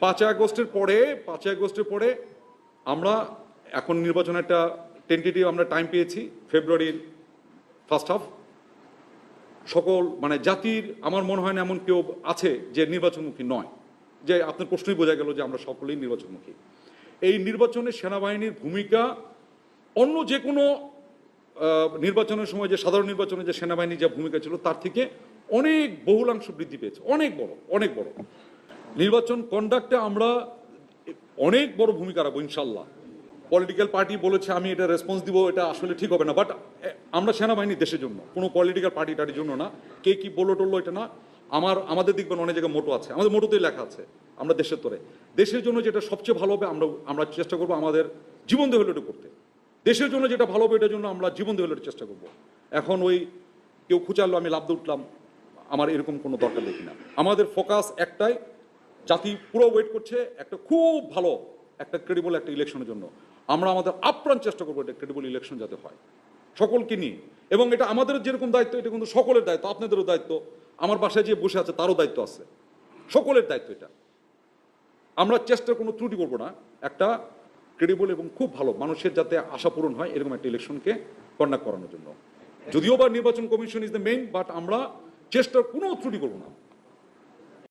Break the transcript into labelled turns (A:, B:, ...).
A: 5ই আগস্টের পরে আমরা এখন নির্বাচনের একটা টেন্টেটিভ আমরা টাইম পেয়েছি, ফেব্রুয়ারির ফার্স্ট হাফ। সকল মানে জাতির আমার মনে হয় না এমন কেউ আছে যে নির্বাচনমুখী নয়, যে আপনার প্রশ্নই বোঝা গেল যে আমরা সকলেই নির্বাচনমুখী। এই নির্বাচনে সেনাবাহিনীর ভূমিকা অন্য যে কোনো নির্বাচনের সময় যে সাধারণ নির্বাচনে যে সেনাবাহিনীর যে ভূমিকা ছিল তার থেকে অনেক বহুলাংশ বৃদ্ধি পেয়েছে, অনেক বড়। নির্বাচন কন্ডাক্টে আমরা অনেক বড় ভূমিকা রাখবো ইনশাল্লাহ। পলিটিক্যাল পার্টি বলেছে আমি এটা রেসপন্স দিব, এটা আসলে ঠিক হবে না, বাট আমরা সেনাবাহিনী দেশের জন্য, কোনো পলিটিক্যাল পার্টিটার জন্য না। কে কি বললো টললো এটা না। আমাদের দেখবেন অনেক জায়গায় মোটো আছে, আমাদের মোটোতেই লেখা আছে আমরা দেশের তরে, দেশের জন্য যেটা সবচেয়ে ভালো হবে আমরা চেষ্টা করবো আমাদের জীবন দিয়ে হলে এটা করতে। দেশের জন্য যেটা ভালো হবে এটার জন্য আমরা জীবন দিয়ে হলে চেষ্টা করবো। এখন ওই কেউ খুঁচালো আমি লাভ দিয়ে উঠলাম, আমার এরকম কোনো দরকার দেখি না। আমাদের ফোকাস একটাই, জাতি পুরো ওয়েট করছে একটা খুব ভালো একটা ক্রেডিবল একটা ইলেকশনের জন্য। আমরা আমাদের আপ্রাণ চেষ্টা করবো এটা ক্রেডিবল ইলেকশন যাতে হয় সকলকে নিয়ে। এবং এটা আমাদের যেরকম দায়িত্ব, এটা কিন্তু সকলের দায়িত্ব, আপনাদেরও দায়িত্ব, আমার বাসায় যে বসে আছে তারও দায়িত্ব আছে, সকলের দায়িত্ব এটা। আমরা চেষ্টার কোনো ত্রুটি করবো না, একটা ক্রেডিবল এবং খুব ভালো মানুষের যাতে আশা পূরণ হয় এরকম একটা ইলেকশনকে কন্ডাক্ট করানোর জন্য। যদিও বা নির্বাচন commission is the main, but আমরা চেষ্টার কোনো ত্রুটি করবো না।